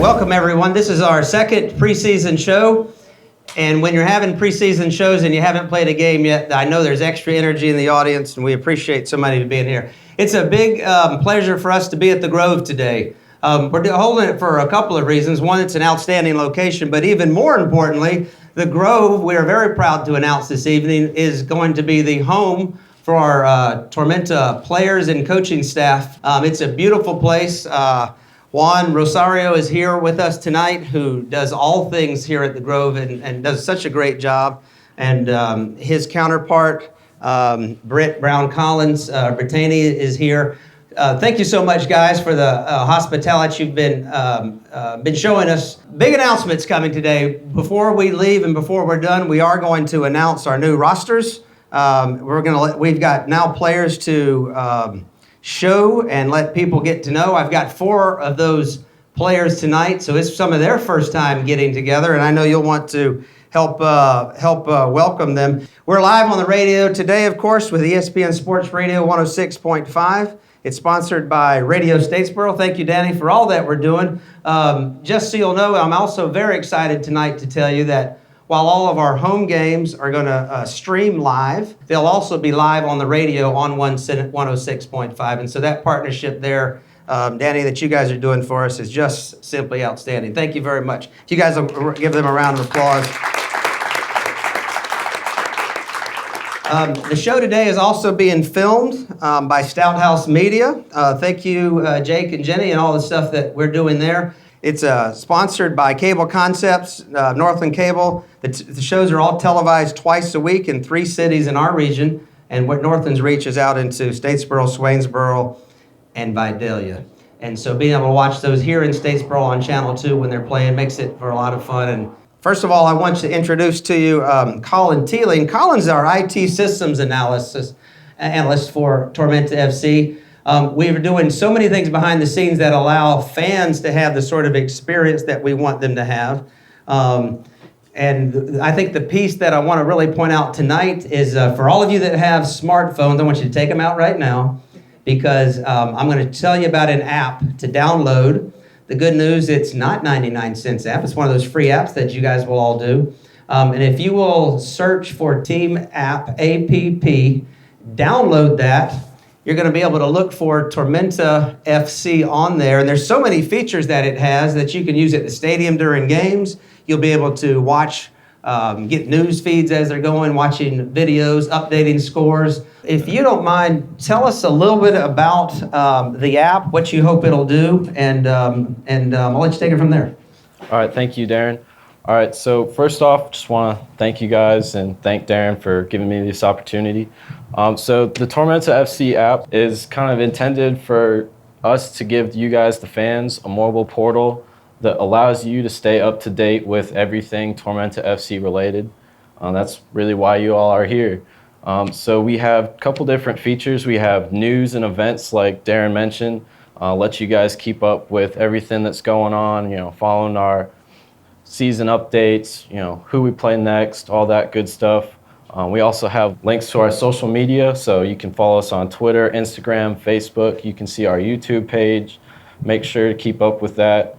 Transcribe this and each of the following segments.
Welcome, everyone. This is our second preseason show. And when you're having preseason shows and you haven't played a game yet, I know there's extra energy in the audience, and we appreciate somebody being here. It's a big pleasure for us to be at the Grove today. We're holding it for a couple of reasons. One, it's an outstanding location, but even more importantly, the Grove, we are very proud to announce this evening, is going to be the home for our Tormenta players and coaching staff. It's a beautiful place. Juan Rosario is here with us tonight, who does all things here at the Grove and does such a great job. And his counterpart, Britt Brown-Collins, Brittany, is here. Thank you so much, guys, for the hospitality you've been showing us. Big announcements coming today. Before we leave and before we're done, we are going to announce our new rosters. We've got now players to show and let people get to know. I've got 4 of those players tonight, so it's some of their first time getting together, and I know you'll want to help welcome them. We're live on the radio today, of course, with ESPN Sports Radio 106.5. It's sponsored by Radio Statesboro. Thank you, Danny, for all that we're doing. Just so you'll know, I'm also very excited tonight to tell you that while all of our home games are going to stream live, they'll also be live on the radio on 106.5. And so that partnership there, Danny, that you guys are doing for us is just simply outstanding. Thank you very much. If you guys will give them a round of applause. The show today is also being filmed by Stout House Media. Thank you, Jake and Jenny, and all the stuff that we're doing there. It's sponsored by Cable Concepts, Northland Cable. The shows are all televised twice a week in 3 cities in our region, and what Northland's reach is out into Statesboro, Swainsboro, and Vidalia. And so being able to watch those here in Statesboro on Channel 2 when they're playing makes it for a lot of fun. And first of all, I want to introduce to you Colin Teeling. Colin's our IT systems analyst for Tormenta FC. We are doing so many things behind the scenes that allow fans to have the sort of experience that we want them to have. And I think the piece that I want to really point out tonight is for all of you that have smartphones, I want you to take them out right now, because I'm going to tell you about an app to download. The good news, it's not 99 cents app. It's one of those free apps that you guys will all do. And if you will search for Team App, APP, download that, you're going to be able to look for Tormenta FC on there. And there's so many features that it has that you can use at the stadium during games. You'll be able to watch, get news feeds as they're going, watching videos, updating scores. If you don't mind, tell us a little bit about the app, what you hope it'll do, and I'll let you take it from there. All right, thank you, Darren. All right, so first off, just want to thank you guys and thank Darren for giving me this opportunity. So the Tormenta FC app is kind of intended for us to give you guys, the fans, a mobile portal that allows you to stay up to date with everything Tormenta FC related. That's really why you all are here. So we have a couple different features. We have news and events, like Darren mentioned, let you guys keep up with everything that's going on, following our season updates, who we play next, all that good stuff. We also have links to our social media, so you can follow us on Twitter, Instagram, Facebook. You can see our YouTube page. Make sure to keep up with that.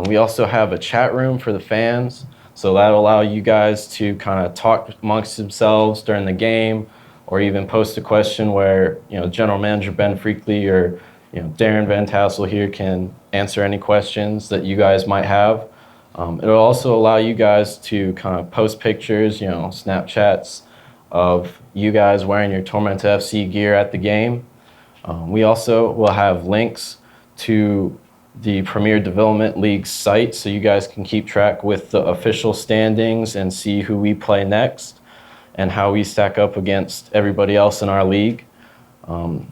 We also have a chat room for the fans, so that'll allow you guys to kind of talk amongst themselves during the game, or even post a question where General Manager Ben Freakley or Darren Van Tassel here can answer any questions that you guys might have. It'll also allow you guys to kind of post pictures, Snapchats of you guys wearing your Tormenta FC gear at the game. We also will have links to the Premier Development League site, so you guys can keep track with the official standings and see who we play next and how we stack up against everybody else in our league.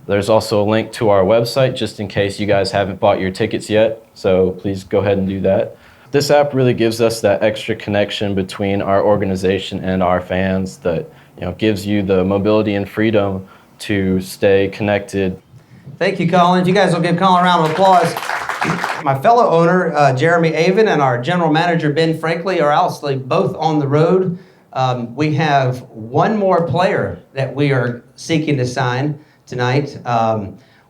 There's also a link to our website, just in case you guys haven't bought your tickets yet, so please go ahead and do that. This app really gives us that extra connection between our organization and our fans that gives you the mobility and freedom to stay connected. Thank you, Colin. If you guys will give Colin a round of applause. My fellow owner, Jeremy Avon, and our general manager, Ben Freakley, are actually both on the road. We have one more player that we are seeking to sign tonight.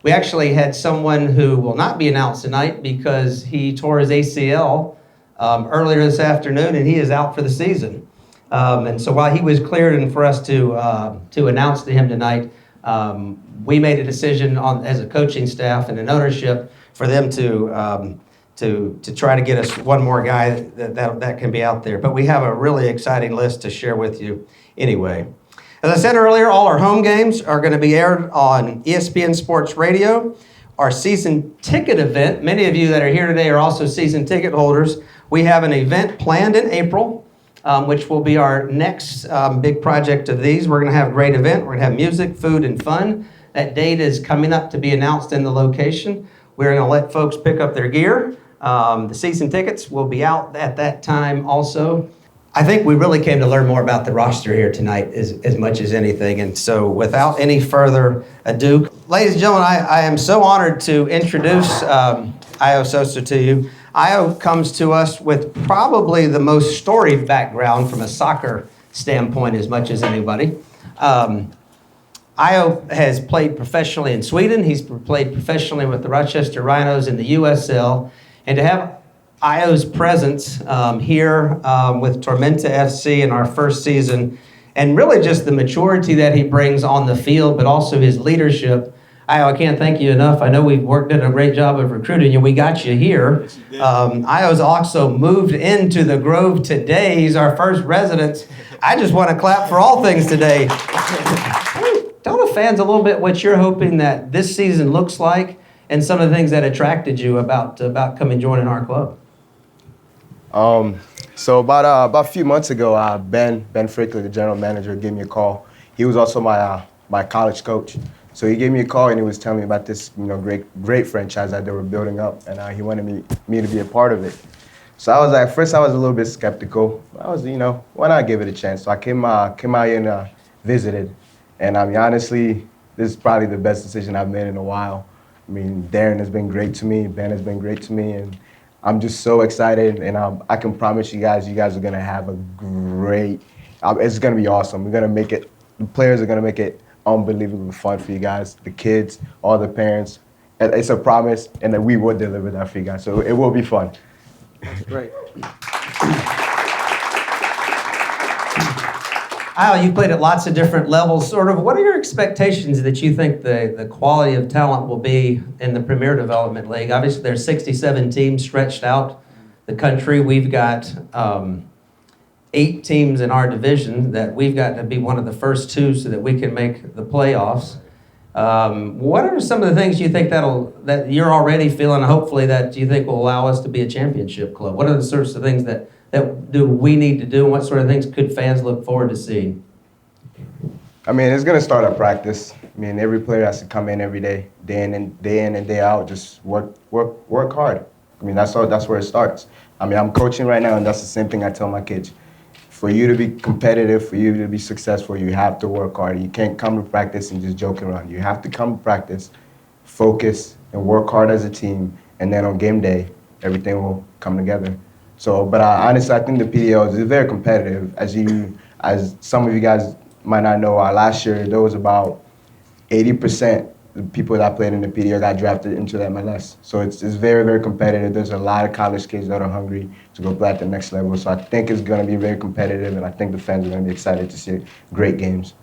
We actually had someone who will not be announced tonight because he tore his ACL earlier this afternoon, and he is out for the season. And so while he was cleared and for us to announce to him tonight, we made a decision as a coaching staff and an ownership for them to try to get us one more guy that can be out there. But we have a really exciting list to share with you anyway. As I said earlier, all our home games are going to be aired on ESPN Sports Radio. Our season ticket event, many of you that are here today are also season ticket holders. We have an event planned in April, which will be our next big project of these. We're going to have a great event. We're going to have music, food, and fun. That date is coming up to be announced in the location. We're going to let folks pick up their gear. The season tickets will be out at that time also. I think we really came to learn more about the roster here tonight as much as anything. And so without any further ado, ladies and gentlemen, I am so honored to introduce Ayo Sosa to you. Ayo comes to us with probably the most storied background from a soccer standpoint as much as anybody. Ayo has played professionally in Sweden. He's played professionally with the Rochester Rhinos in the USL. And to have Ayo's presence here with Tormenta FC in our first season, and really just the maturity that he brings on the field, but also his leadership. Ayo, I can't thank you enough. I know we've done a great job of recruiting you. We got you here. Ayo's also moved into the Grove today. He's our first resident. I just want to clap for all things today. Tell the fans a little bit what you're hoping that this season looks like and some of the things that attracted you about coming joining our club. So about a few months ago, Ben Frickley, the general manager, gave me a call. He was also my college coach. So he gave me a call and he was telling me about this, great franchise that they were building up, and he wanted me to be a part of it. So I was like, first I was a little bit skeptical. I was, why not give it a chance? So I came out here and visited, and honestly, this is probably the best decision I've made in a while. Darren has been great to me, Ben has been great to me, and I'm just so excited, and I can promise you guys are gonna have a great, it's gonna be awesome. We're gonna make it, the players are gonna make it unbelievably fun for you guys, the kids, all the parents. It's a promise, and that we will deliver that for you guys, so it will be fun. That's great. Ayo, you played at lots of different levels. Sort of, what are your expectations that you think the quality of talent will be in the Premier Development League? Obviously, there's 67 teams stretched out the country. We've got 8 teams in our division that we've got to be one of the first 2 so that we can make the playoffs. What are some of the things you think that you're already feeling, hopefully, that you think will allow us to be a championship club? What are the sorts of things that do we need to do, and what sort of things could fans look forward to seeing? It's going to start at practice. Every player has to come in every day, day in and day out, just work hard. That's where it starts. I'm coaching right now, and that's the same thing I tell my kids. For you to be competitive, for you to be successful, you have to work hard. You can't come to practice and just joke around. You have to come to practice, focus, and work hard as a team, and then on game day, everything will come together. So, but honestly, I think the PDL is very competitive. As some of you guys might not know, last year there was about 80% of the people that played in the PDL got drafted into the MLS. So it's very, very competitive. There's a lot of college kids that are hungry to go play at the next level. So I think it's going to be very competitive, and I think the fans are going to be excited to see great games.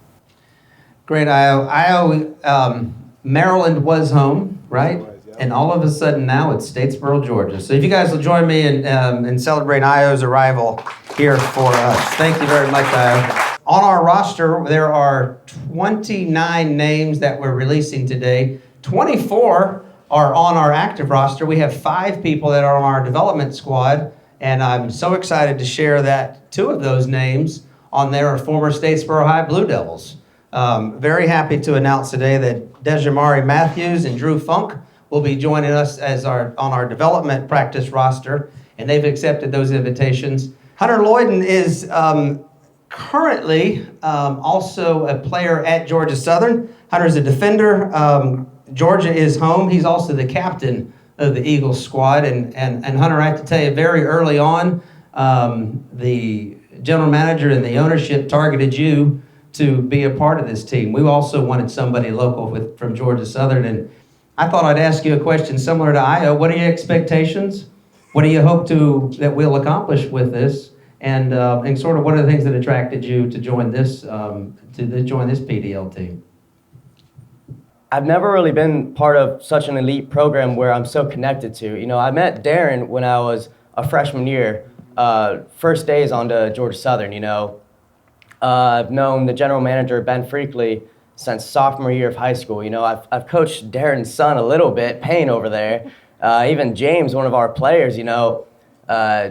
Great, Ayo. Maryland was home, right? And all of a sudden now it's Statesboro, Georgia. So if you guys will join me in celebrating Ayo's arrival here for us. Thank you very much, Ayo. On our roster, there are 29 names that we're releasing today. 24 are on our active roster. We have 5 people that are on our development squad, and I'm so excited to share that 2 of those names on there are former Statesboro High Blue Devils. Very happy to announce today that Dejamari Matthews and Drew Funk will be joining us on our development practice roster, and they've accepted those invitations. Hunter Lloyden is currently also a player at Georgia Southern. Hunter's a defender. Georgia is home. He's also the captain of the Eagles squad. And Hunter, I have to tell you, very early on, the general manager and the ownership targeted you to be a part of this team. We also wanted somebody local from Georgia Southern, and I thought I'd ask you a question similar to Io. What are your expectations? What do you hope that we'll accomplish with this? And sort of what are the things that attracted you to join this PDL team? I've never really been part of such an elite program where I'm so connected to. You know, I met Darren when I was a freshman year, first days on to Georgia Southern, you know. I've known the general manager, Ben Freakley, since sophomore year of high school. You know, I've coached Darren's son a little bit, Payne over there. Even James, one of our players, you know,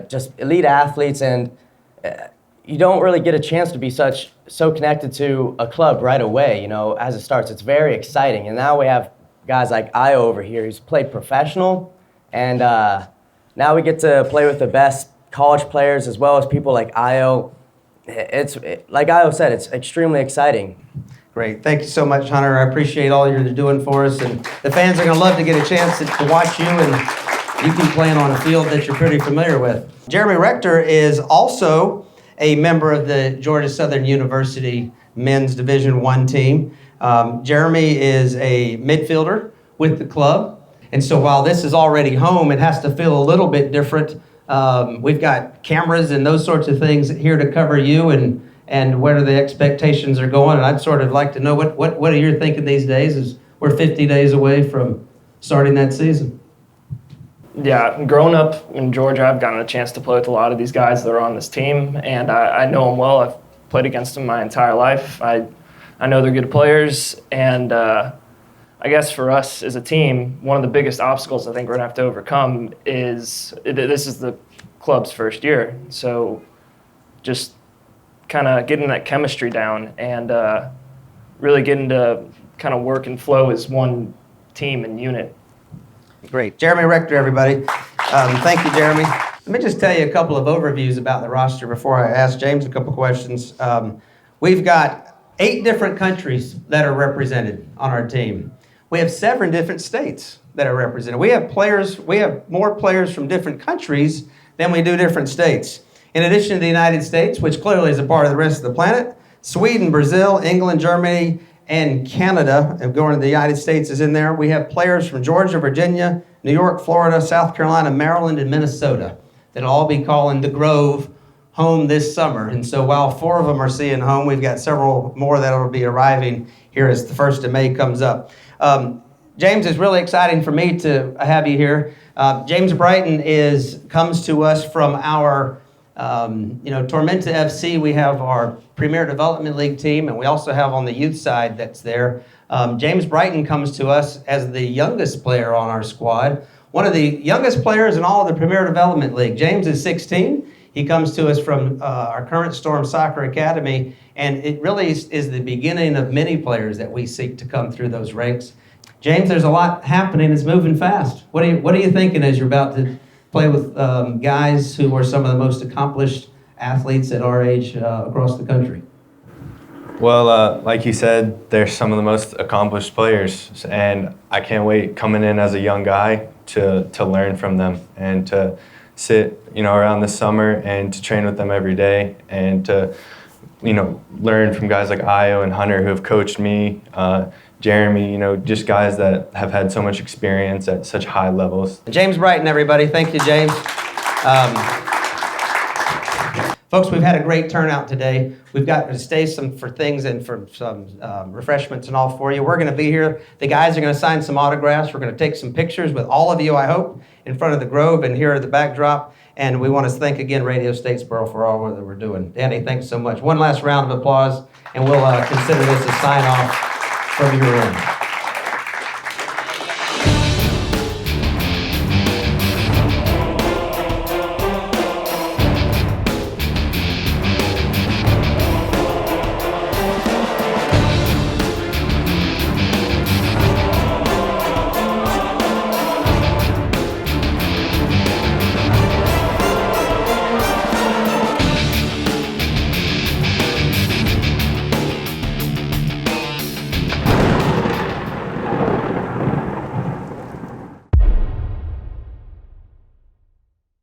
just elite athletes, and you don't really get a chance to be so connected to a club right away, you know, as it starts. It's very exciting. And now we have guys like Io over here who's played professional, and now we get to play with the best college players as well as people like Io. Like Io said, it's extremely exciting. Great. Thank you so much, Hunter. I appreciate all you're doing for us. And the fans are going to love to get a chance to watch you, and you can play on a field that you're pretty familiar with. Jeremy Rector is also a member of the Georgia Southern University men's Division I team. Jeremy is a midfielder with the club. And so while this is already home, it has to feel a little bit different. We've got cameras and those sorts of things here to cover you and where the expectations are going. And I'd sort of like to know what are you thinking these days as we're 50 days away from starting that season? Yeah, growing up in Georgia, I've gotten a chance to play with a lot of these guys that are on this team, and I know them well. I've played against them my entire life. I know they're good players, and I guess for us as a team, one of the biggest obstacles I think we're going to have to overcome is this is the club's first year. So just kind of getting that chemistry down and really getting to kind of work and flow as one team and unit. Great. Jeremy Rector, everybody. Thank you, Jeremy. Let me just tell you a couple of overviews about the roster before I ask James a couple questions. We've got 8 different countries that are represented on our team. We have 7 different states that are represented. We have more players from different countries than we do different states. In addition to the United States, which clearly is a part of the rest of the planet, Sweden, Brazil, England, Germany, and Canada, and going to the United States is in there. We have players from Georgia, Virginia, New York, Florida, South Carolina, Maryland, and Minnesota that'll all be calling the Grove home this summer. And so while 4 of them are seeing home, we've got several more that will be arriving here as the 1st of May comes up. James, it's really exciting for me to have you here. James Brighton comes to us from our Tormenta FC. We have our Premier Development League team, and we also have on the youth side that's there. James Brighton comes to us as the youngest player on our squad, one of the youngest players in all of the Premier Development League. James is 16. He comes to us from our current Storm Soccer Academy, and it really is the beginning of many players that we seek to come through those ranks. James, there's a lot happening. It's moving fast. What are you thinking as you're about to play with guys who are some of the most accomplished athletes at our age across the country? Well, like you said, they're some of the most accomplished players, and I can't wait coming in as a young guy to learn from them and to sit, around the summer and to train with them every day and to, learn from guys like Io and Hunter who have coached me, Jeremy, just guys that have had so much experience at such high levels. James Brighton, everybody. Thank you, James. Folks, we've had a great turnout today. We've got to stay for things and for some refreshments and all for you. We're going to be here. The guys are going to sign some autographs. We're going to take some pictures with all of you, I hope, in front of the Grove and here at the backdrop. And we want to thank again Radio Statesboro for all that we're doing. Danny, thanks so much. One last round of applause, and we'll consider this a sign-off from your end.